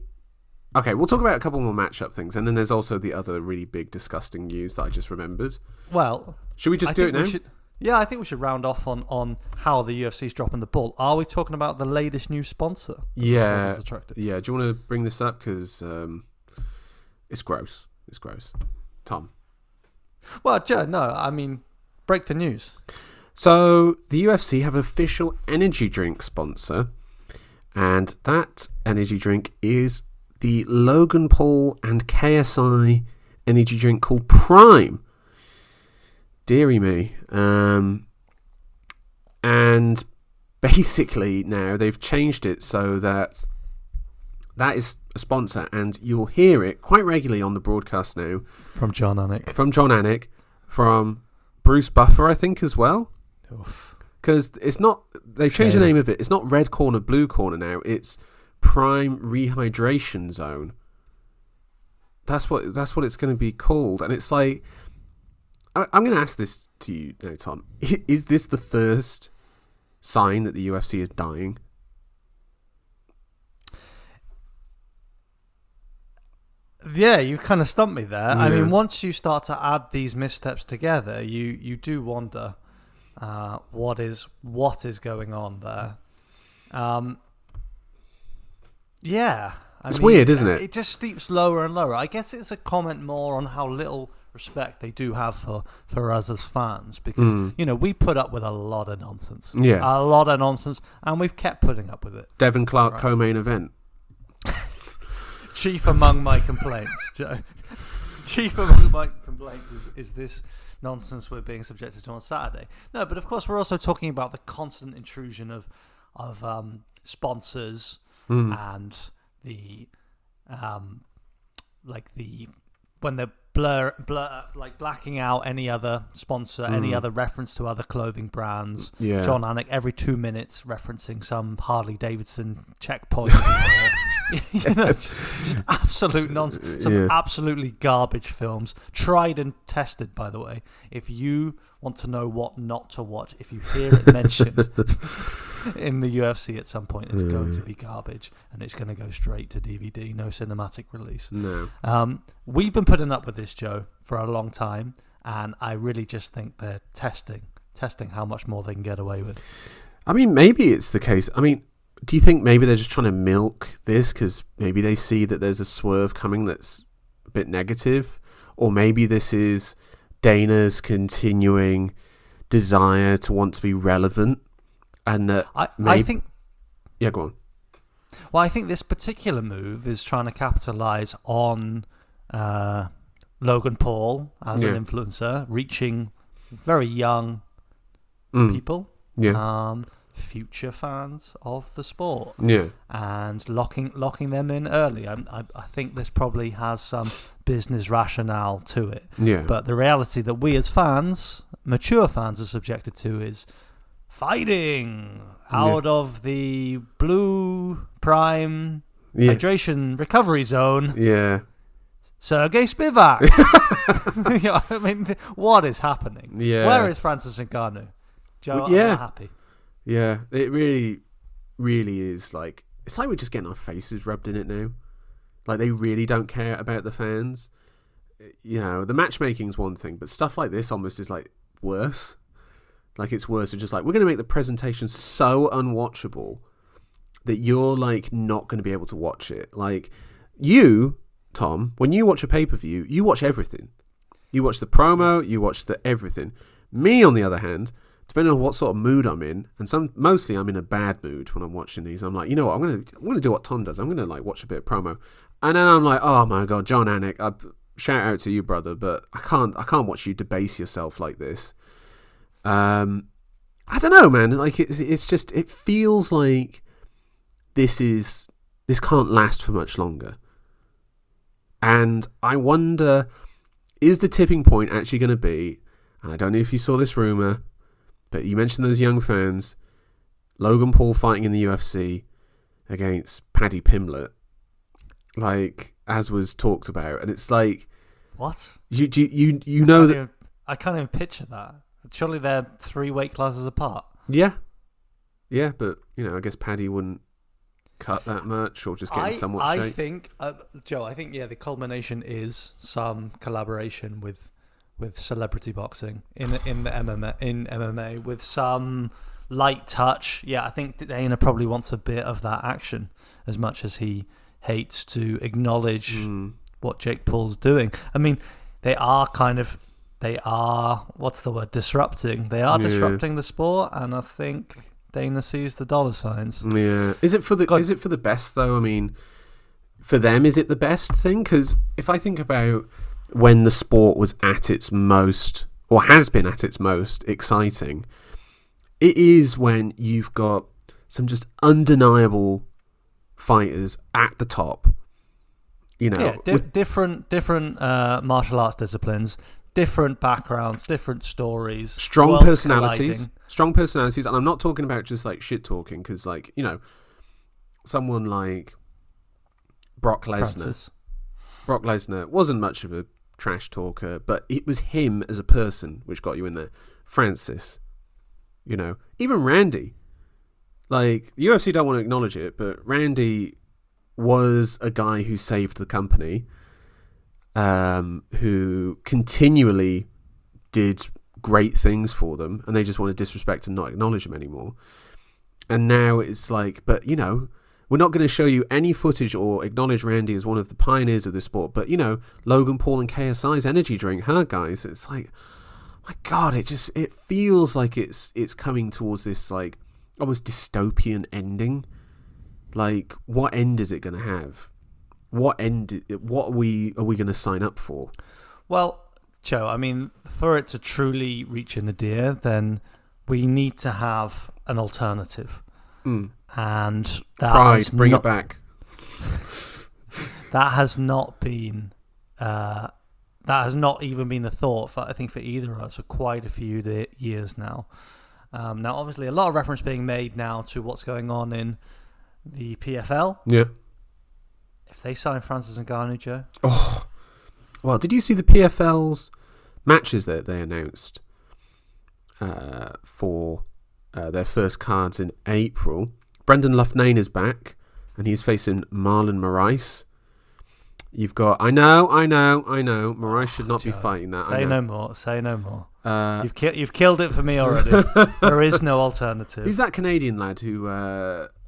Okay, we'll talk about a couple more matchup things, and then there's also the other really big, disgusting news that I just remembered. Well, should we just do it now? Yeah, I think we should round off on how the UFC's dropping the ball. Are we talking about the latest new sponsor? Yeah. Yeah. Do you want to bring this up? Because it's gross. It's gross. Tom. Well, Joe, no. I mean, break the news. So the UFC have an official energy drink sponsor, and that energy drink is the Logan Paul and KSI energy drink called Prime. Deary me. And basically now they've changed it so that is a sponsor, and you'll hear it quite regularly on the broadcast now. From John Anik. From Bruce Buffer, I think, as well. Because it's not, they've changed the name of it. It's not Red Corner, Blue Corner now. It's Prime Rehydration Zone. That's what it's going to be called. And it's like, I'm going to ask this to you now, Tom. Is this the first sign that the UFC is dying? Yeah, you kind of stumped me there. I Yeah. mean, once you start to add these missteps together, you do wonder what is going on there. Yeah. It's weird, isn't it? It just steeps lower and lower. I guess it's a comment more on how little respect they do have for us as fans, because we put up with a lot of nonsense. Yeah. A lot of nonsense, and we've kept putting up with it. Devin Clark co-main event. Chief among my complaints, Joe. Chief among my complaints is this nonsense we're being subjected to on Saturday. No, but of course we're also talking about the constant intrusion of sponsors and the when they're blacking out any other sponsor, any other reference to other clothing brands. Yeah. John Anik every 2 minutes referencing some Harley Davidson checkpoint. It's just absolute nonsense. Some absolutely garbage films, tried and tested, by the way. If you want to know what not to watch, if you hear it mentioned in the UFC at some point, it's going to be garbage, and it's going to go straight to DVD, no cinematic release. No. We've been putting up with this, Joe, for a long time, and I really just think they're testing how much more they can get away with. I mean, maybe it's the case. I mean, do you think maybe they're just trying to milk this because maybe they see that there's a swerve coming that's a bit negative? Or maybe this is Dana's continuing desire to want to be relevant, and that I think... Yeah, go on. Well, I think this particular move is trying to capitalize on Logan Paul as an influencer, reaching very young people. Yeah. Future fans of the sport, and locking them in early. I think this probably has some business rationale to it. But the reality that we as fans, mature fans, are subjected to is fighting out of the blue prime hydration recovery zone. Yeah. Sergey Spivak. I mean, what is happening? Yeah. Where is Francis Ngannou? Joe, I'm not happy. Yeah, it really, really is like, it's like we're just getting our faces rubbed in it now. Like, they really don't care about the fans. The matchmaking's one thing, but stuff like this almost is like worse. Like, it's worse. It's just like, we're going to make the presentation so unwatchable that you're like not going to be able to watch it. Like, you, Tom, when you watch a pay-per-view, you watch everything. You watch the promo, you watch the everything. Me, on the other hand, depending on what sort of mood I'm in, and mostly I'm in a bad mood when I'm watching these. I'm like, you know what, I'm gonna do what Tom does. I'm gonna like watch a bit of promo, and then I'm like, oh my god, John Anik, shout out to you, brother, but I can't watch you debase yourself like this. I don't know, man. Like it's just, it feels like this can't last for much longer, and I wonder, is the tipping point actually going to be? And I don't know if you saw this rumor, but you mentioned those young fans, Logan Paul fighting in the UFC against Paddy Pimblett, like, as was talked about, and it's like, what? You know that I can't even picture that. Surely they're 3 weight classes apart. Yeah, but I guess Paddy wouldn't cut that much, or just get in somewhat shape. I think, Joe, the culmination is some collaboration with celebrity boxing in MMA with some light touch. Yeah, I think Dana probably wants a bit of that action, as much as he hates to acknowledge what Jake Paul's doing. I mean, they are what's the word? Disrupting. They are disrupting the sport, and I think Dana sees the dollar signs. Yeah. Is it for the best though? I mean, for them, is it the best thing? Because if I think about when the sport was at its most, or has been at its most exciting, it is when you've got some just undeniable fighters at the top. Different martial arts disciplines, different backgrounds, different stories, strong personalities, and I'm not talking about just like shit talking, because like someone like Brock Lesnar wasn't much of a trash talker, but it was him as a person which got you in there. Francis, even Randy, like, UFC don't want to acknowledge it, but Randy was a guy who saved the company, who continually did great things for them, and they just want to disrespect and not acknowledge him anymore. And now it's like, but we're not going to show you any footage or acknowledge Randy as one of the pioneers of this sport. But Logan Paul and KSI's energy drink, huh, guys? It's like, my God, it feels like it's coming towards this like almost dystopian ending. Like, what end is it going to have? What are we going to sign up for? Well, Joe, I mean, for it to truly reach a nadir, then we need to have an alternative. And that Pride, bring it back. That has not been that has not even been a thought for, I think, for either of us for quite a few years now. Now, obviously, a lot of reference being made now to what's going on in the PFL. Yeah. If they sign Francis Ngannou, Joe. Oh, well, did you see the PFL's matches that they announced for their first cards in April? Brendan Loughnane is back, and he's facing Marlon Moraes. You've got, I know. Moraes should not be fighting that. Say no more. You've killed it for me already. There is no alternative. Who's that Canadian lad who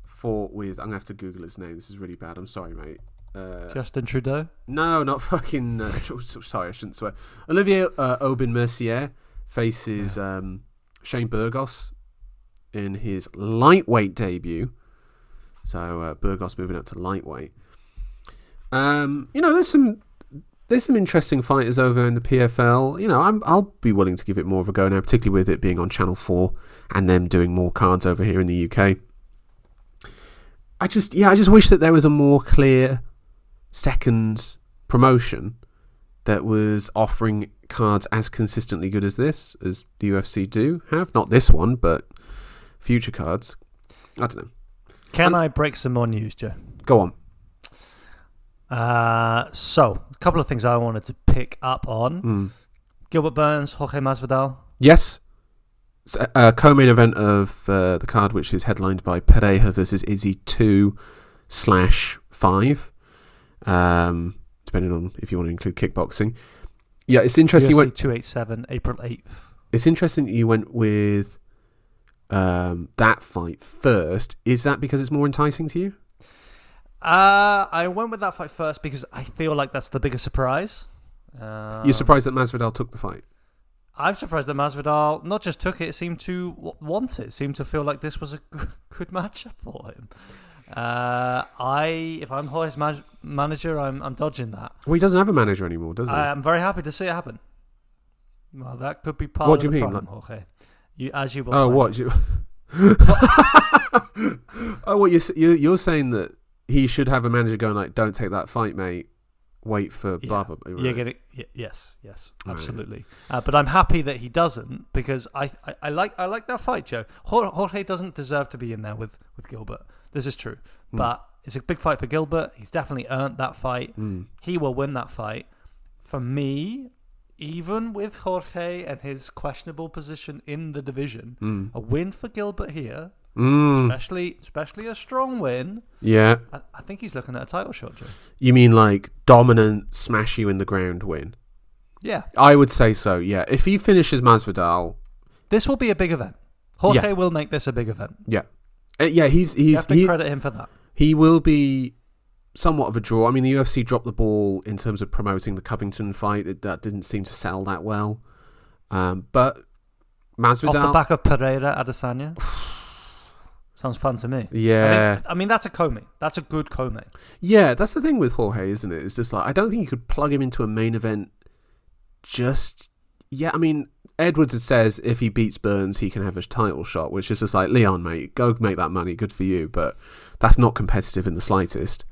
fought with? I'm gonna have to Google his name. This is really bad. I'm sorry, mate. Justin Trudeau? No, not fucking. Sorry, I shouldn't swear. Olivier Aubin-Mercier faces Shane Burgos in his lightweight debut. So Burgos moving up to lightweight. There's some interesting fighters over in the PFL. I'll be willing to give it more of a go now, particularly with it being on Channel 4 and them doing more cards over here in the UK. I just wish that there was a more clear second promotion that was offering cards as consistently good as this, as the UFC do have. Not this one, but future cards. I don't know. Can I break some more news, Joe? Go on. So, a couple of things I wanted to pick up on. Gilbert Burns, Jorge Masvidal. Yes. Co-main event of the card, which is headlined by Pereira versus Izzy 2/5. Depending on if you want to include kickboxing. Yeah, it's interesting. UFC 287, April 8th. It's interesting that you went with that fight first. Is that because it's more enticing to you? I went with that fight first because I feel like that's the biggest surprise. You're surprised that Masvidal took the fight? I'm surprised that Masvidal not just took it, seemed to want it, seemed to feel like this was a good matchup for him. If I'm Jorge's manager, I'm dodging that. Well, he doesn't have a manager anymore, does he? I'm very happy to see it happen. Well, that could be part what of do you the mean? problem, Jorge. You will. Oh, what? What you're saying that he should have a manager going like, "Don't take that fight, mate. Wait for blah blah blah." Right? You're getting yes, absolutely. Right. But I'm happy that he doesn't because I like that fight, Joe. Jorge doesn't deserve to be in there with Gilbert. This is true, but it's a big fight for Gilbert. He's definitely earned that fight. He will win that fight. For me, even with Jorge and his questionable position in the division, a win for Gilbert here, especially a strong win. Yeah, I think he's looking at a title shot, Joe. You mean like dominant, smash you in the ground win? Yeah, I would say so. Yeah, if he finishes Masvidal, this will be a big event. Jorge will make this a big event. Yeah, he's you have to credit him for that. He will be somewhat of a draw. I mean, the UFC dropped the ball in terms of promoting the Covington fight. That didn't seem to sell that well. But Masvidal... Off the back of Pereira Adesanya? Sounds fun to me. Yeah. I mean, that's a co-main. That's a good co-main. Yeah, that's the thing with Jorge, isn't it? It's just like, I don't think you could plug him into a main event just... Yeah, I mean, Edwards says if he beats Burns, he can have a title shot, which is just like, Leon, mate, go make that money. Good for you. But that's not competitive in the slightest.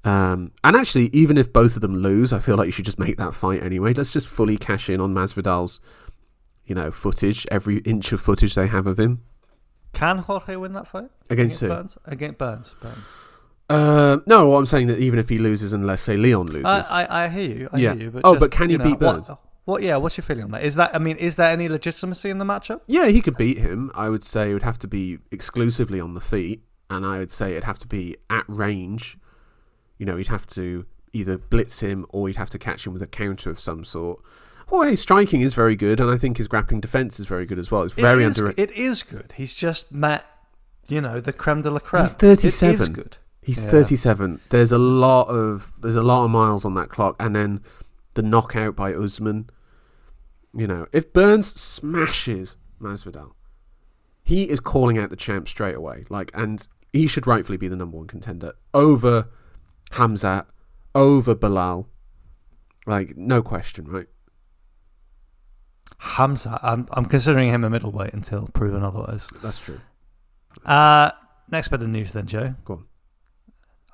And actually, even if both of them lose, I feel like you should just make that fight anyway. Let's just fully cash in on Masvidal's, footage, every inch of footage they have of him. Can Jorge win that fight? Against who? Burns? Against Burns. No, I'm saying that even if he loses and let's say Leon loses. I hear you. I hear you. But can he beat Burns? What's your feeling on that? Is there any legitimacy in the matchup? Yeah, he could beat him. I would say it would have to be exclusively on the feet, and I would say it'd have to be at range. He'd have to either blitz him or he'd have to catch him with a counter of some sort. Well, his striking is very good, and I think his grappling defense is very good as well. It's very It is good. He's just met, the creme de la creme. He's 37. It is good. He's 37. There's a lot of miles on that clock, and then the knockout by Usman. If Burns smashes Masvidal, he is calling out the champ straight away. And he should rightfully be the number one contender over Khamzat, over Bilal. No question, right? Khamzat, I'm considering him a middleweight until proven otherwise. That's true. Next bit of news then, Joe. Go on.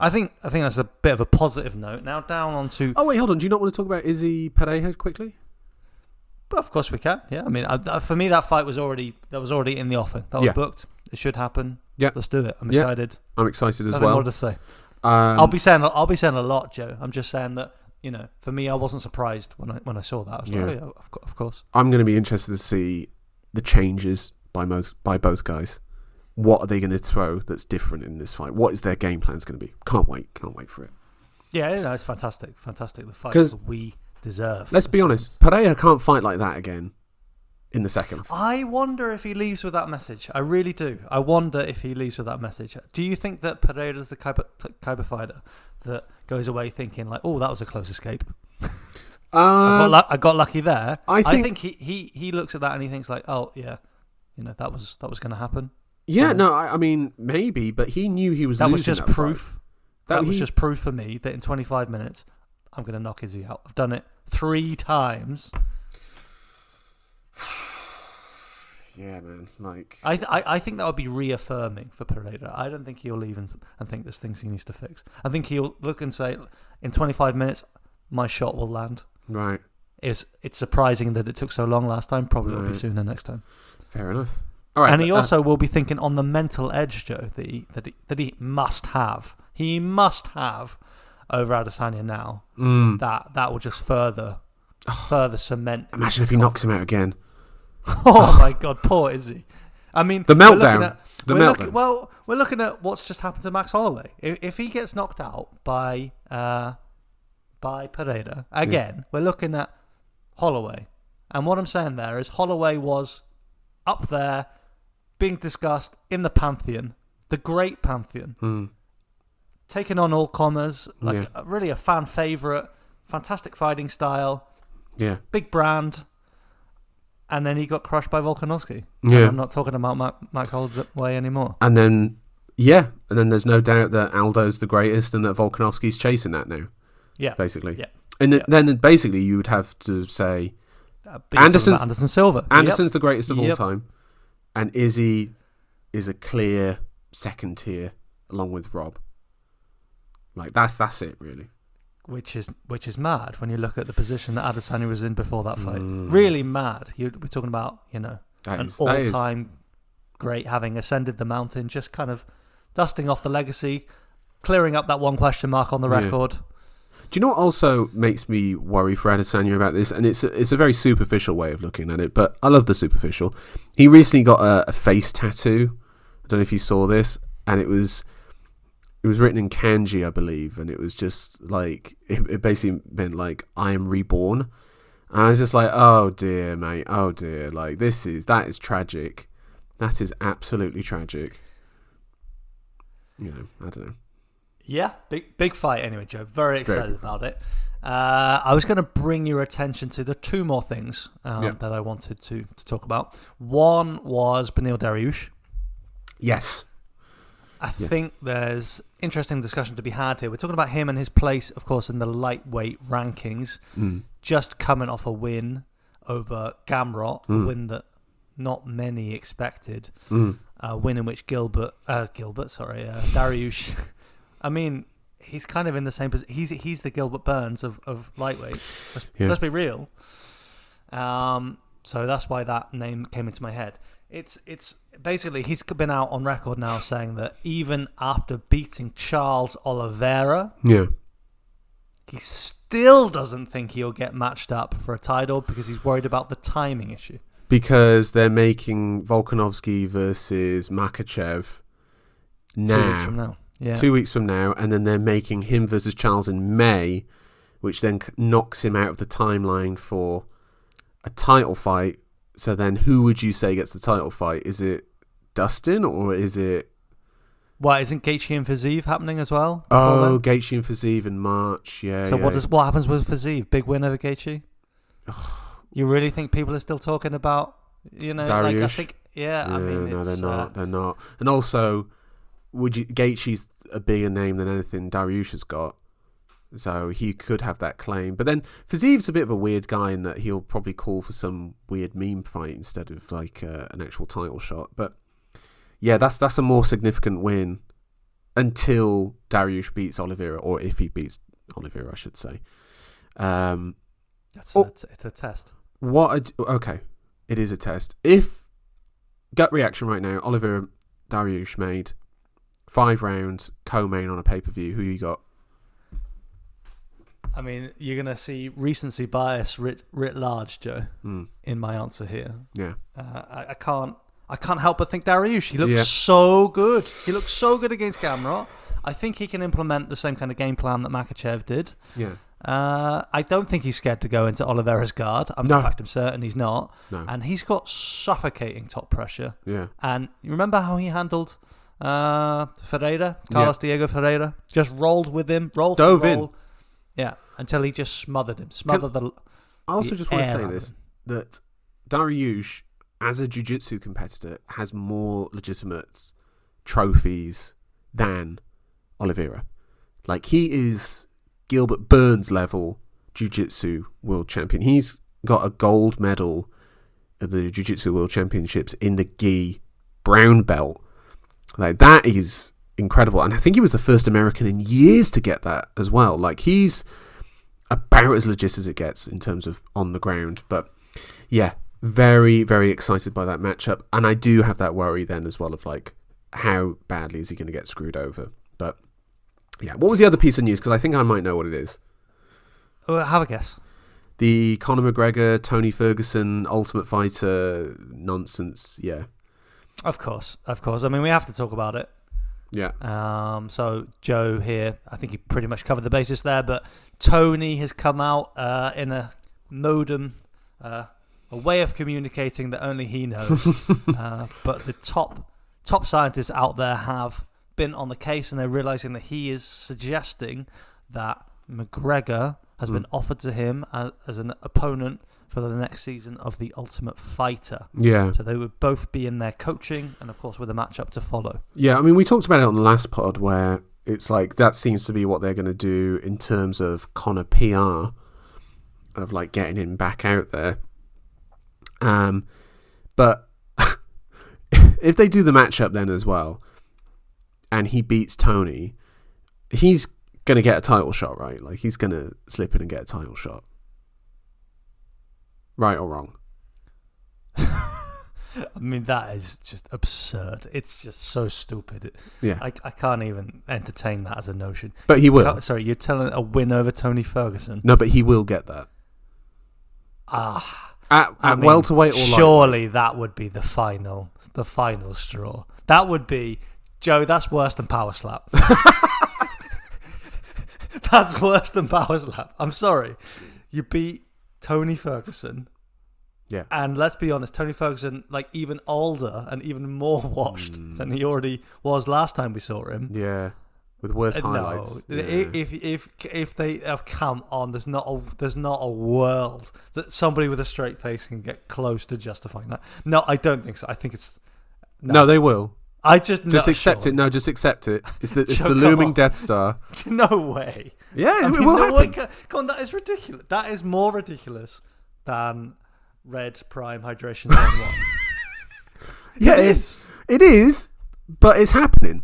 I think that's a bit of a positive note. Now down onto... Oh, wait, hold on. Do you not want to talk about Izzy Pereira quickly? But of course we can. Yeah, I mean, for me, that fight was already in the offing. That was booked. It should happen. Yeah, let's do it. I'm excited. I'm excited as Nothing well. more to say. I'll be saying a lot, Joe. I'm just saying that for me, I wasn't surprised when I saw that. I was like, oh yeah, of course. I'm going to be interested to see the changes by both guys. What are they going to throw that's different in this fight? What is their game plans going to be? Can't wait for it. Yeah, it's fantastic. The fight that we deserve. Let's be honest, Pereira can't fight like that again in the second. I wonder if he leaves with that message. I really do. I wonder if he leaves with that message. Do you think that Pereira's the type of fighter that goes away thinking like, oh, that was a close escape? I got lucky there. I think he looks at that and he thinks like, oh yeah, that was going to happen. Yeah, no, I mean maybe, but he knew he was losing. That was just proof. That was just proof for me that in 25 minutes I'm going to knock Izzy out. I've done it 3 times. Yeah, man. I think that would be reaffirming for Pereira. I don't think he'll leave and think there's things he needs to fix. I think he'll look and say, in 25 minutes, my shot will land. Right. It's surprising that it took so long last time. Probably will be sooner next time. Fair enough. All right, and he also will be thinking on the mental edge, Joe, that he must have. He must have over Adesanya now. That will just further cement. Imagine if he knocks him out again. Oh my God, poor Izzy. I mean, the meltdown. We're looking at what's just happened to Max Holloway. If he gets knocked out by Pereira again, we're looking at Holloway. And what I'm saying there is Holloway was up there, being discussed in the pantheon, the great pantheon, taking on all comers, really a fan favourite, fantastic fighting style, big brand, and then he got crushed by Volkanovski. Yeah. And I'm not talking about Max Holloway anymore. And then there's no doubt that Aldo's the greatest and that Volkanovski's chasing that now. Yeah, basically. Yeah, and then basically you would have to say Anderson Silva. Anderson's the greatest of all time. And Izzy is a clear second tier along with Rob. That's it really. Which is mad when you look at the position that Adesanya was in before that fight. Really mad. We're talking about an all-time great having ascended the mountain, just kind of dusting off the legacy, clearing up that one question mark on the record. Do you know what also makes me worry for Adesanya about this? And it's a very superficial way of looking at it, but I love the superficial. He recently got a face tattoo. I don't know if you saw this, and it was written in kanji, I believe, and it was just like it basically meant like I am reborn. And I was just like, oh dear, mate, oh dear, like that is tragic. That is absolutely tragic. I don't know. Yeah, big fight anyway, Joe. Very excited about it. I was going to bring your attention to the 2 more things that I wanted to talk about. One was Beneil Dariush. Yes. I think there's interesting discussion to be had here. We're talking about him and his place, of course, in the lightweight rankings. Just coming off a win over Gamrot, a win that not many expected. A win in which Dariush... I mean, he's kind of in the same position. He's the Gilbert Burns of lightweight. Let's be real. So that's why that name came into my head. It's basically he's been out on record now saying that even after beating Charles Oliveira, he still doesn't think he'll get matched up for a title because he's worried about the timing issue. Because they're making Volkanovski versus Makhachev 2 weeks from now. Yeah. 2 weeks from now, and then they're making him versus Charles in May, which then knocks him out of the timeline for a title fight. So then who would you say gets the title fight? Is it Dustin or is it... Why, isn't Gaethje and Fiziev happening as well? Oh, Gaethje and Fiziev in March, yeah. So what happens with Fiziev? Big win over Gaethje? You really think people are still talking about, Dariush? like, I think, I mean, no, it's, they're not. And also, Gaethje's a bigger name than anything Dariush has got, so he could have that claim. But then Fiziev's a bit of a weird guy in that he'll probably call for some weird meme fight instead of like an actual title shot. But yeah, that's a more significant win until Dariush beats Oliveira, or if he beats Oliveira, I should say. It's a test. Okay, it is a test. If gut reaction right now, Oliveira Dariush made 5 rounds co-main on a pay-per-view, who you got? I mean, you're gonna see recency bias writ large, Joe, in my answer here. Yeah, I can't help but think Dariush. He looks so good. He looks so good against Gamrot. I think he can implement the same kind of game plan that Makhachev did. Yeah. I don't think he's scared to go into Oliveira's guard. In fact, I'm certain he's not. No. And he's got suffocating top pressure. Yeah. And you remember how he handled Ferreira, Carlos Diego Ferreira? Just rolled with him, dove in. Yeah, until he just smothered him. I also just want to say this, that Dariush, as a jiu-jitsu competitor, has more legitimate trophies than Oliveira. Like, he is Gilbert Burns level jiu-jitsu world champion. He's got a gold medal at the jiu-jitsu world championships in the gi brown belt. Like, that is incredible, and I think he was the first American in years to get that as well. Like, he's about as legit as it gets in terms of on the ground. But yeah, very, very excited by that matchup, and I do have that worry then as well of like, how badly is he going to get screwed over? But yeah, what was the other piece of news? Because I think I might know what it is. Have a guess. The Conor McGregor, Tony Ferguson, Ultimate Fighter nonsense. Yeah. Of course. I mean, we have to talk about it. Yeah. So Joe here, I think he pretty much covered the basis there, but Tony has come out in a modem, a way of communicating that only he knows. But the top scientists out there have been on the case, and they're realizing that he is suggesting that McGregor has been offered to him as an opponent for the next season of The Ultimate Fighter. Yeah. So they would both be in there coaching, and of course with a matchup to follow. Yeah, I mean, we talked about it on the last pod where it's like that seems to be what they're going to do in terms of Conor PR, of like getting him back out there. But if they do the matchup then as well, and he beats Tony, he's going to get a title shot, right? Like, he's going to slip in and get a title shot. Right or wrong? I mean, that is just absurd. It's just so stupid. Yeah. I can't even entertain that as a notion. But he will. Sorry, you're telling a win over Tony Ferguson? No, but he will get that. At welterweight or lightweight? Surely that would be the final straw. That would be, Joe, that's worse than Power Slap. That's worse than Power Slap. I'm sorry. You beat Tony Ferguson. Yeah. And let's be honest, Tony Ferguson, like, even older and even more washed than he already was last time we saw him. Yeah. With worse highlights. No. Yeah. If they come on, there's not a world that somebody with a straight face can get close to justifying that. No, I don't think so. I think it's no they will. Just accept it. No, just accept it. It's the looming Death Star. No way. Yeah, it will happen. Come on, that is ridiculous. That is more ridiculous than Red Prime Hydration Zone 1. Yeah, it is. It is, but it's happening.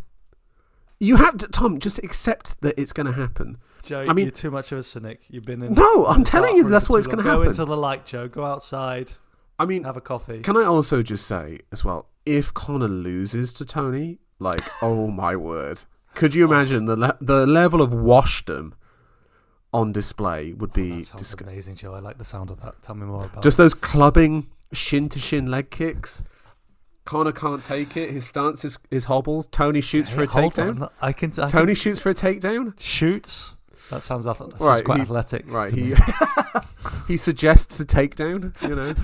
You have to, Tom, just accept that it's going to happen. Joe, I mean, you're too much of a cynic. You've been in. No, I'm telling you, that's what's going to happen. Go into the light, Joe. Go outside. I mean, have a coffee. Can I also just say as well, if Conor loses to Tony, like, oh my word, could you imagine the level of washdom on display would be that sounds amazing, Joe. I like the sound of that. Tell me more about just those clubbing shin to shin leg kicks. Conor can't take it. His stance is hobbled. Tony shoots for a Hold takedown. on. I can Tony shoots for a takedown. Shoots. That sounds Right, quite athletic. Right, to me. he suggests a takedown. You know,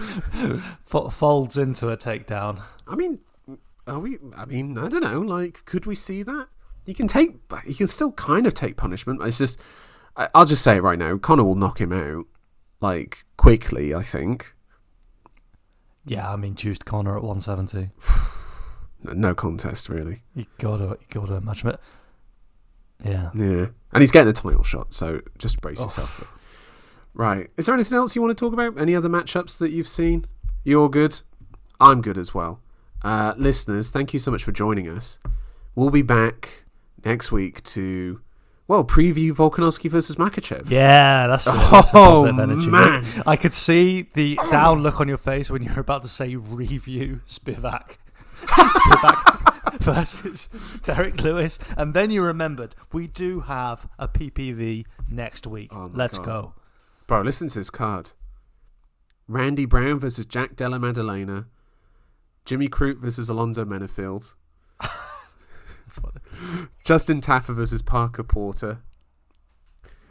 Folds into a takedown. I mean, are we? I mean, I don't know. Like, could we see that? You can still kind of take punishment. It's just, I'll just say it right now. Conor will knock him out, like, quickly. I think. Yeah, I mean, juiced Conor at 170. No contest, really. You gotta imagine it. Yeah. Yeah, and he's getting a title shot, so just brace yourself. Right. Is there anything else you want to talk about? Any other matchups that you've seen? You're good. I'm good as well. Listeners, thank you so much for joining us. We'll be back next week to, preview Volkanovski versus Makhachev. Yeah, that's positive energy. Man. I could see the down look on your face when you were about to say review Spivak. Spivak versus Derek Lewis. And then you remembered, we do have a PPV next week. Oh Let's God. go. Bro, listen to this card. Randy Brown versus Jack Della Maddalena. Jimmy Crute versus Alonzo Menafield. Justin Taffer versus Parker Porter.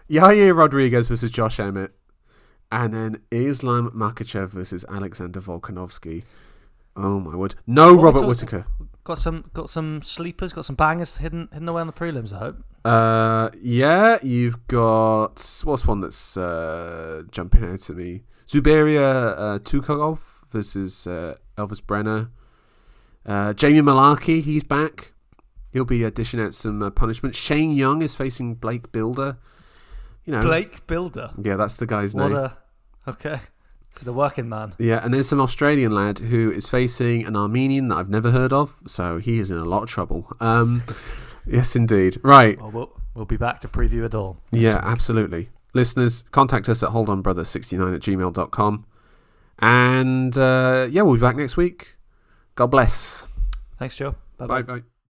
Yair Rodriguez versus Josh Emmett. And then Islam Makhachev versus Alexander Volkanovski. Oh my word. No Robert Whittaker. Got some sleepers, got some bangers hidden away on the prelims, I hope. Yeah, you've got, what's one that's jumping out at me? Zubaria Tukhugov versus Elvis Brenner. Jamie Malarkey, he's back. He'll be dishing out some punishment. Shane Young is facing Blake Bilder. You know, Blake Bilder. Yeah, that's the guy's name. Okay. To the working man. Yeah, and there's some Australian lad who is facing an Armenian that I've never heard of, so he is in a lot of trouble. Yes, indeed. Right. Well, we'll be back to preview it all. Yeah, absolutely. Listeners, contact us at holdonbrother69@gmail.com. And we'll be back next week. God bless. Thanks, Joe. Bye-bye.